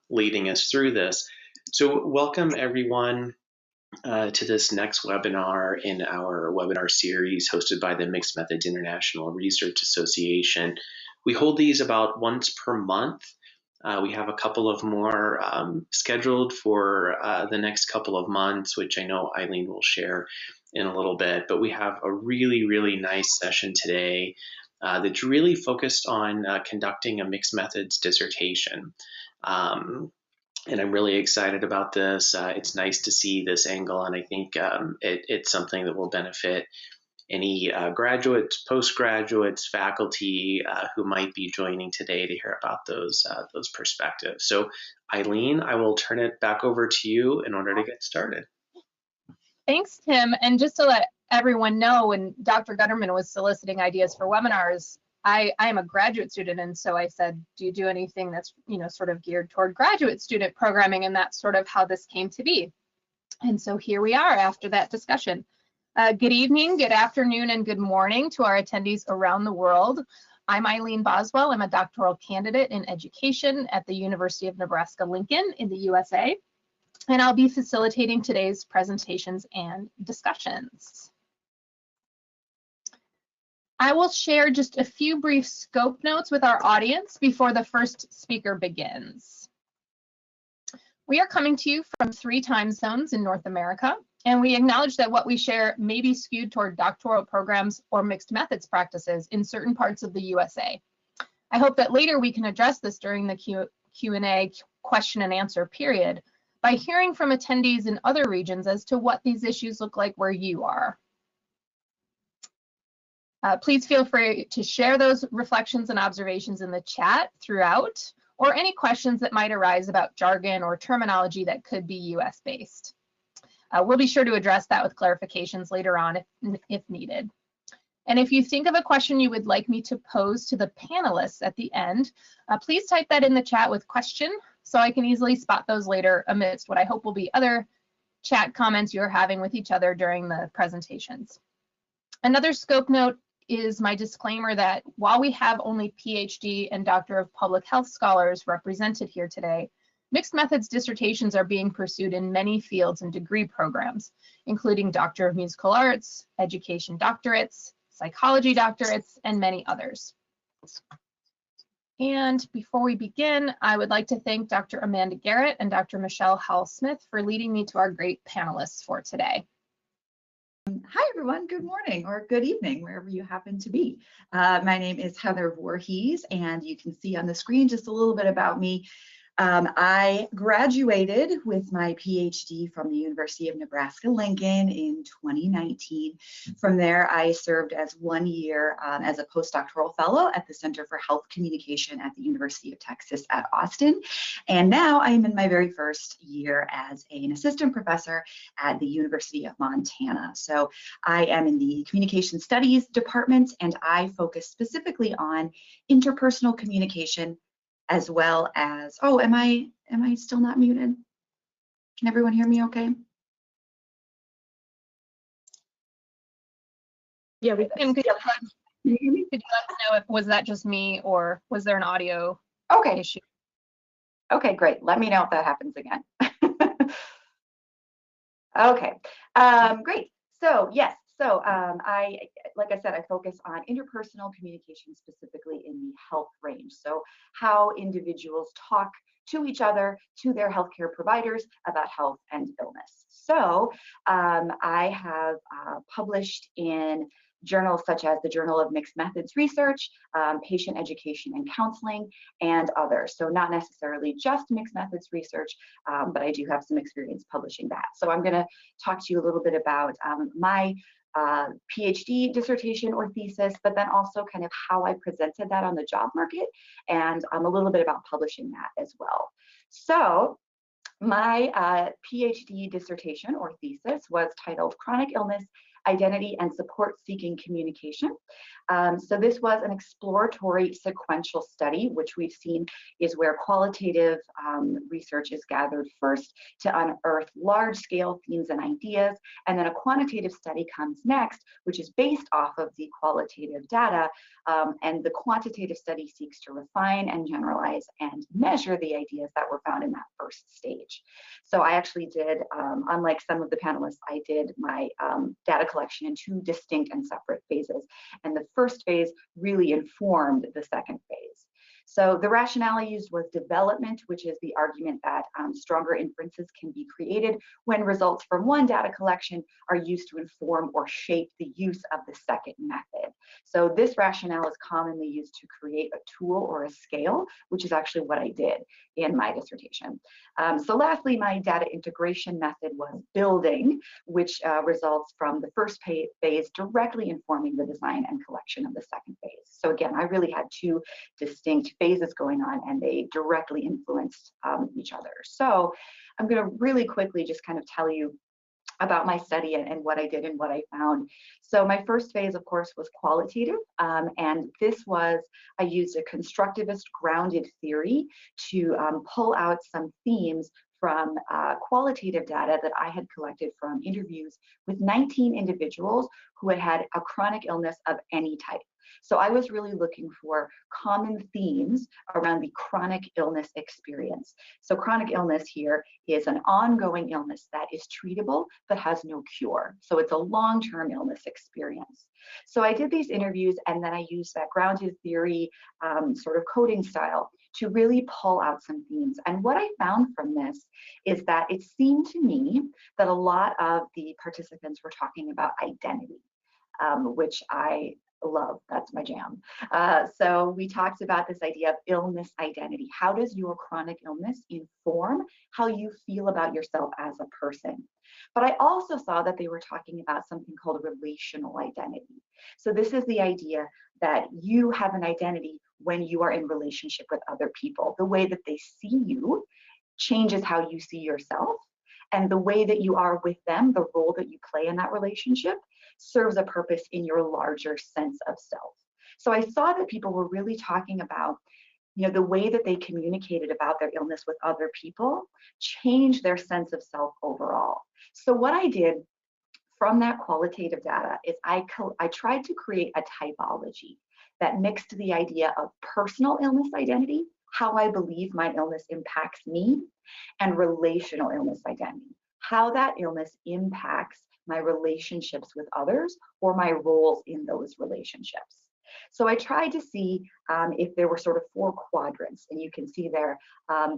leading us through this. So welcome everyone to this next webinar in our webinar series hosted by the Mixed Methods International Research Association. We hold these about once per month. We have a couple of more scheduled for the next couple of months, which I know Eileen will share in a little bit, but we have a really nice session today that's really focused on conducting a mixed methods dissertation. And I'm really excited about this. It's nice to see this angle, and I think it's something that will benefit any graduates, postgraduates, faculty who might be joining today to hear about those perspectives. So Eileen, I will turn it back over to you in order to get started. Thanks, Tim. And just to let everyone know, when Dr. Gutterman was soliciting ideas for webinars, I am a graduate student, and so I said, do you do anything that's, sort of geared toward graduate student programming? And that's sort of how this came to be. And so here we are after that discussion. Good evening, good afternoon, and good morning to our attendees around the world. I'm Eileen Boswell. I'm a doctoral candidate in education at the University of Nebraska-Lincoln in the USA, and I'll be facilitating today's presentations and discussions. I will share just a few brief scope notes with our audience before the first speaker begins. We are coming to you from 3 time zones in North America, and we acknowledge that what we share may be skewed toward doctoral programs or mixed methods practices in certain parts of the USA. I hope that later we can address this during the Q&A question and answer period by hearing from attendees in other regions as to what these issues look like where you are. Please feel free to share those reflections and observations in the chat throughout, or any questions that might arise about jargon or terminology that could be US based. We'll be sure to address that with clarifications later on if needed. And if you think of a question you would like me to pose to the panelists at the end, please type that in the chat with question so I can easily spot those later amidst what I hope will be other chat comments you're having with each other during the presentations. Another scope note is my disclaimer that while we have only PhD and Doctor of Public Health scholars represented here today, mixed methods dissertations are being pursued in many fields and degree programs, including Doctor of Musical Arts, Education doctorates, Psychology doctorates, and many others. And before we begin, I would like to thank Dr. Amanda Garrett and Dr. Michelle Howell-Smith for leading me to our great panelists for today. Hi, everyone. Good morning or good evening, wherever you happen to be. My name is Heather Voorhees, and you can see on the screen just a little bit about me. I graduated with my PhD from the University of Nebraska-Lincoln in 2019. From there, I served as 1 year as a postdoctoral fellow at the Center for Health Communication at the University of Texas at Austin. And now I am in my very first year as an assistant professor at the University of Montana. So I am in the Communication Studies department, and I focus specifically on interpersonal communication, as well as, oh, am I still not muted? Can everyone hear me okay? Yeah, we can. Could you let us know if was that just me or was there an audio issue? Okay, great. Let me know if that happens again. Okay, great. So yes, like I said, I focus on interpersonal communication, specifically in the health range. So how individuals talk to each other, to their healthcare providers about health and illness. So I have published in journals such as the Journal of Mixed Methods Research, Patient Education and Counseling, and others. So not necessarily just mixed methods research, but I do have some experience publishing that. So I'm going to talk to you a little bit about my PhD dissertation or thesis, but then also kind of how I presented that on the job market, and a little bit about publishing that as well. So my PhD dissertation or thesis was titled Chronic Illness identity and support-seeking communication. So this was an exploratory sequential study, which we've seen is where qualitative research is gathered first to unearth large-scale themes and ideas, and then a quantitative study comes next, which is based off of the qualitative data, and the quantitative study seeks to refine and generalize and measure the ideas that were found in that first stage. So I actually did, unlike some of the panelists, I did my data collection in two distinct and separate phases. And the first phase really informed the second phase. So the rationale I used was development, which is the argument that stronger inferences can be created when results from one data collection are used to inform or shape the use of the second method. So this rationale is commonly used to create a tool or a scale, which is actually what I did in my dissertation. So lastly, my data integration method was building, which results from the first phase directly informing the design and collection of the second phase. So again, I really had two distinct phases going on, and they directly influenced each other. So I'm going to really quickly just kind of tell you about my study and what I did and what I found. So my first phase, of course, was qualitative, and this was, I used a constructivist grounded theory to pull out some themes from qualitative data that I had collected from interviews with 19 individuals who had had a chronic illness of any type. So I was really looking for common themes around the chronic illness experience. So chronic illness here is an ongoing illness that is treatable but has no cure. So it's a long-term illness experience. So I did these interviews, and then I used that grounded theory sort of coding style to really pull out some themes. And what I found from this is that it seemed to me that a lot of the participants were talking about identity, which I love. That's my jam. So we talked about this idea of illness identity. How does your chronic illness inform how you feel about yourself as a person? But I also saw that they were talking about something called relational identity. So this is the idea that you have an identity when you are in relationship with other people. The way that they see you changes how you see yourself. And the way that you are with them, the role that you play in that relationship, serves a purpose in your larger sense of self. So I saw that people were really talking about, the way that they communicated about their illness with other people changed their sense of self overall. So what I did from that qualitative data is I tried to create a typology that mixed the idea of personal illness identity, how I believe my illness impacts me, and relational illness identity, how that illness impacts my relationships with others or my roles in those relationships. So I tried to see if there were sort of 4 quadrants, and you can see there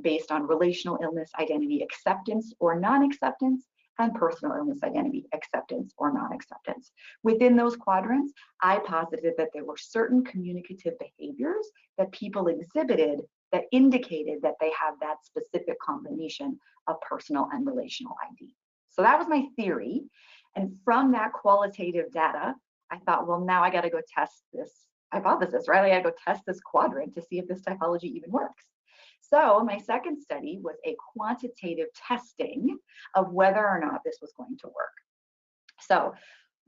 based on relational illness identity, acceptance or non-acceptance, and personal illness identity, acceptance or non-acceptance. Within those quadrants, I posited that there were certain communicative behaviors that people exhibited that indicated that they have that specific combination of personal and relational ID. So that was my theory. And from that qualitative data, I thought, well, now I got to go test this hypothesis, right? I got to go test this quadrant to see if this typology even works. So my second study was a quantitative testing of whether or not this was going to work. So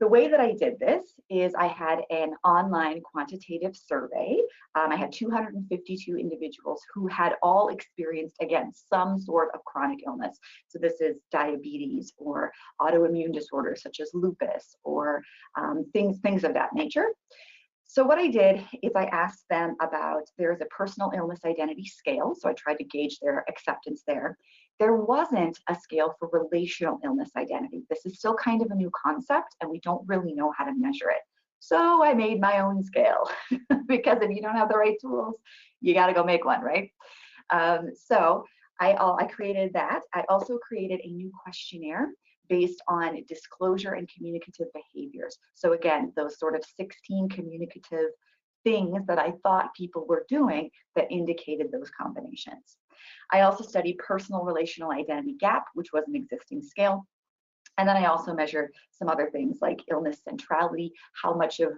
the way that I did this is I had an online quantitative survey. I had 252 individuals who had all experienced, again, some sort of chronic illness. So this is diabetes or autoimmune disorders such as lupus or things of that nature. So what I did is I asked them about, there's a personal illness identity scale. So I tried to gauge their acceptance there. There wasn't a scale for relational illness identity. This is still kind of a new concept, and we don't really know how to measure it. So I made my own scale because if you don't have the right tools, you got to go make one, right? So I created that. I also created a new questionnaire based on disclosure and communicative behaviors. So again, those sort of 16 communicative things that I thought people were doing that indicated those combinations. I also studied personal relational identity gap, which was an existing scale. And then I also measured some other things like illness centrality, how much of,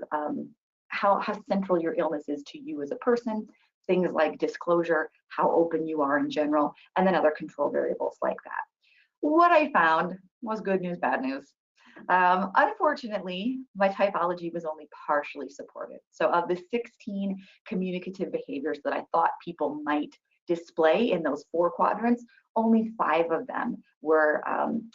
how central your illness is to you as a person, things like disclosure, how open you are in general, and then other control variables like that. What I found was good news, bad news. Unfortunately, my typology was only partially supported. So of the 16 communicative behaviors that I thought people might display in those 4 quadrants, only 5 of them were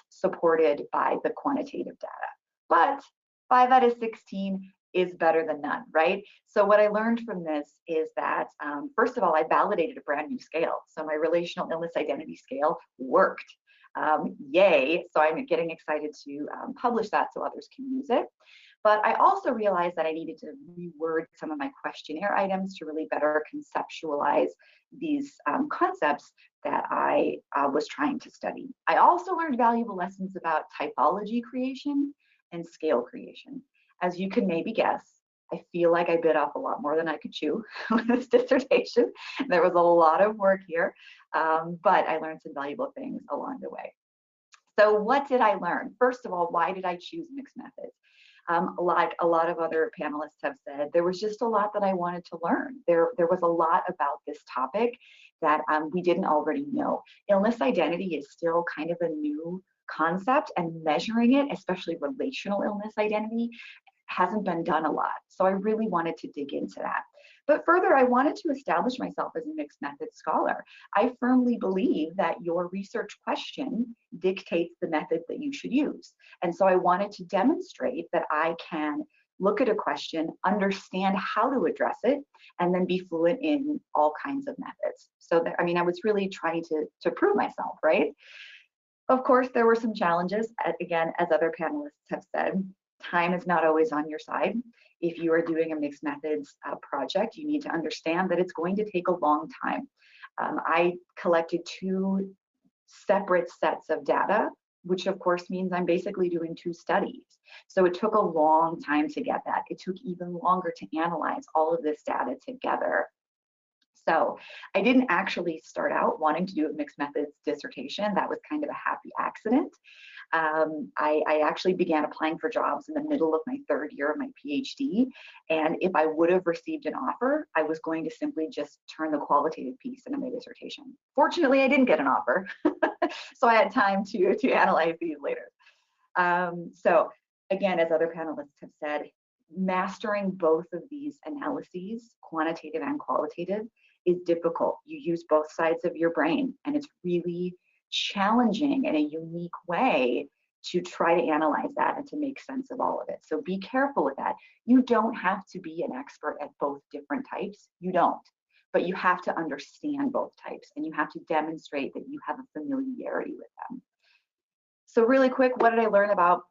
supported by the quantitative data. But 5 out of 16 is better than none, right? So what I learned from this is that, first of all, I validated a brand new scale. So my relational illness identity scale worked. Yay, so I'm getting excited to publish that so others can use it. But I also realized that I needed to reword some of my questionnaire items to really better conceptualize these concepts that I was trying to study. I also learned valuable lessons about typology creation and scale creation. As you can maybe guess, I feel like I bit off a lot more than I could chew with this dissertation. There was a lot of work here, but I learned some valuable things along the way. So what did I learn? First of all, why did I choose mixed methods? Like a lot of other panelists have said, there was just a lot that I wanted to learn. There was a lot about this topic that we didn't already know. Illness identity is still kind of a new concept, and measuring it, especially relational illness identity, hasn't been done a lot. So I really wanted to dig into that. But further, I wanted to establish myself as a mixed method scholar. I firmly believe that your research question dictates the method that you should use. And so I wanted to demonstrate that I can look at a question, understand how to address it, and then be fluent in all kinds of methods. So that, I mean, I was really trying to prove myself, right? Of course, there were some challenges. Again, as other panelists have said, time is not always on your side. If you are doing a mixed methods project, you need to understand that it's going to take a long time. I collected 2 separate sets of data, which of course means I'm basically doing 2 studies. So it took a long time to get that. It took even longer to analyze all of this data together. So I didn't actually start out wanting to do a mixed methods dissertation. That was kind of a happy accident. I actually began applying for jobs in the middle of my 3rd year of my PhD. And if I would have received an offer, I was going to simply just turn the qualitative piece into my dissertation. Fortunately, I didn't get an offer. So I had time to analyze these later. So again, as other panelists have said, mastering both of these analyses, quantitative and qualitative, is difficult. You use both sides of your brain, and it's really challenging in a unique way to try to analyze that and to make sense of all of it. So be careful with that. You don't have to be an expert at both different types. You don't. But you have to understand both types, and you have to demonstrate that you have a familiarity with them. So really quick, what did I learn about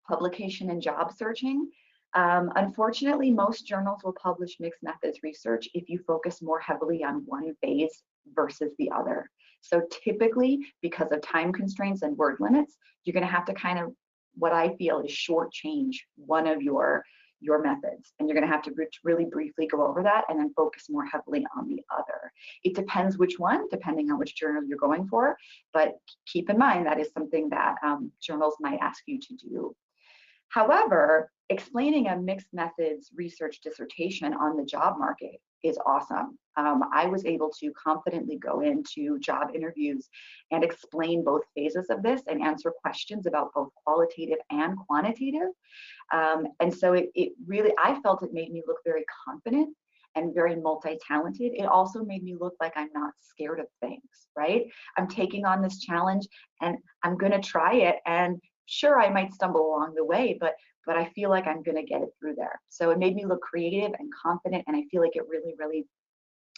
publication and job searching? Unfortunately, most journals will publish mixed methods research if you focus more heavily on one phase versus the other. So typically, because of time constraints and word limits, you're going to have to kind of, what I feel is shortchange one of your methods. And you're going to have to really briefly go over that and then focus more heavily on the other. It depends which one, depending on which journal you're going for. But keep in mind that is something that journals might ask you to do. However, explaining a mixed methods research dissertation on the job market is awesome. I was able to confidently go into job interviews and explain both phases of this and answer questions about both qualitative and quantitative. And so it really, I felt it made me look very confident and very multi-talented. It also made me look like I'm not scared of things, right? I'm taking on this challenge and I'm gonna try it, and sure, I might stumble along the way, but I feel like I'm gonna get it through there. So it made me look creative and confident, and I feel like it really, really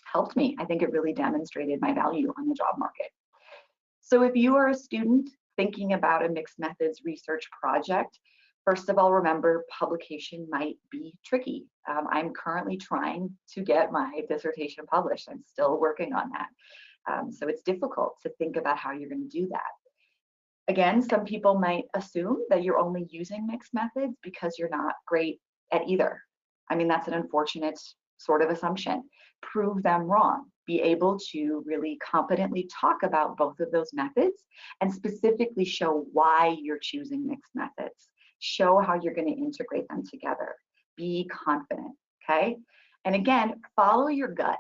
helped me. I think it really demonstrated my value on the job market. So if you are a student thinking about a mixed methods research project, first of all, remember publication might be tricky. I'm currently trying to get my dissertation published. I'm still working on that. So it's difficult to think about how you're going to do that. Again, some people might assume that you're only using mixed methods because you're not great at either. I mean, that's an unfortunate sort of assumption. Prove them wrong. Be able to really competently talk about both of those methods and specifically show why you're choosing mixed methods. Show how you're going to integrate them together. Be confident, okay? And again, follow your gut.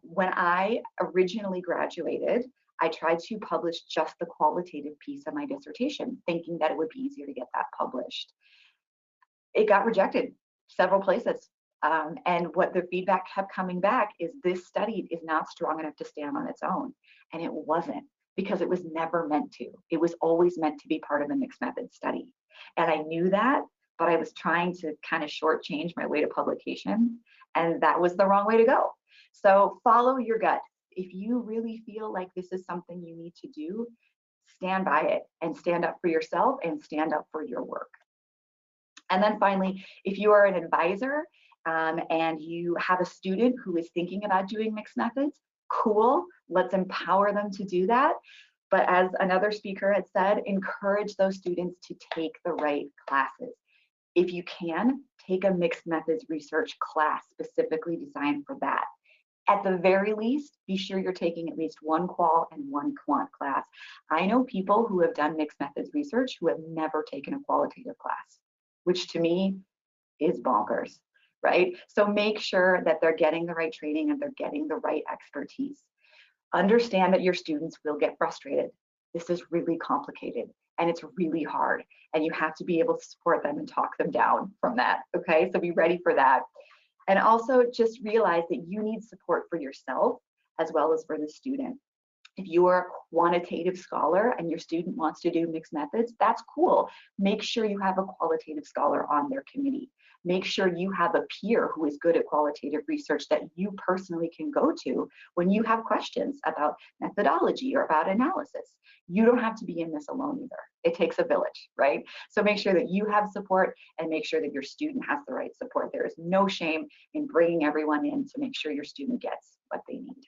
When I originally graduated, I tried to publish just the qualitative piece of my dissertation, thinking that it would be easier to get that published. It got rejected several places. And what the feedback kept coming back is this study is not strong enough to stand on its own. And it wasn't, because it was never meant to. It was always meant to be part of a mixed method study. And I knew that, but I was trying to kind of shortchange my way to publication. And that was the wrong way to go. So follow your gut. If you really feel like this is something you need to do, stand by it and stand up for yourself and stand up for your work. And then finally, if you are an advisor and you have a student who is thinking about doing mixed methods, cool, let's empower them to do that. But as another speaker had said, encourage those students to take the right classes. If you can, take a mixed methods research class specifically designed for that. At the very least, be sure you're taking at least one qual and one quant class. I know people who have done mixed methods research who have never taken a qualitative class, which to me is bonkers, right? So make sure that they're getting the right training and they're getting the right expertise. Understand that your students will get frustrated. This is really complicated and it's really hard, and you have to be able to support them and talk them down from that, okay? So be ready for that. And also just realize that you need support for yourself as well as for the student. If you are a quantitative scholar and your student wants to do mixed methods, that's cool. Make sure you have a qualitative scholar on their committee. Make sure you have a peer who is good at qualitative research that you personally can go to when you have questions about methodology or about analysis. You don't have to be in this alone either. It takes a village, right? So make sure that you have support and make sure that your student has the right support. There is no shame in bringing everyone in to make sure your student gets what they need.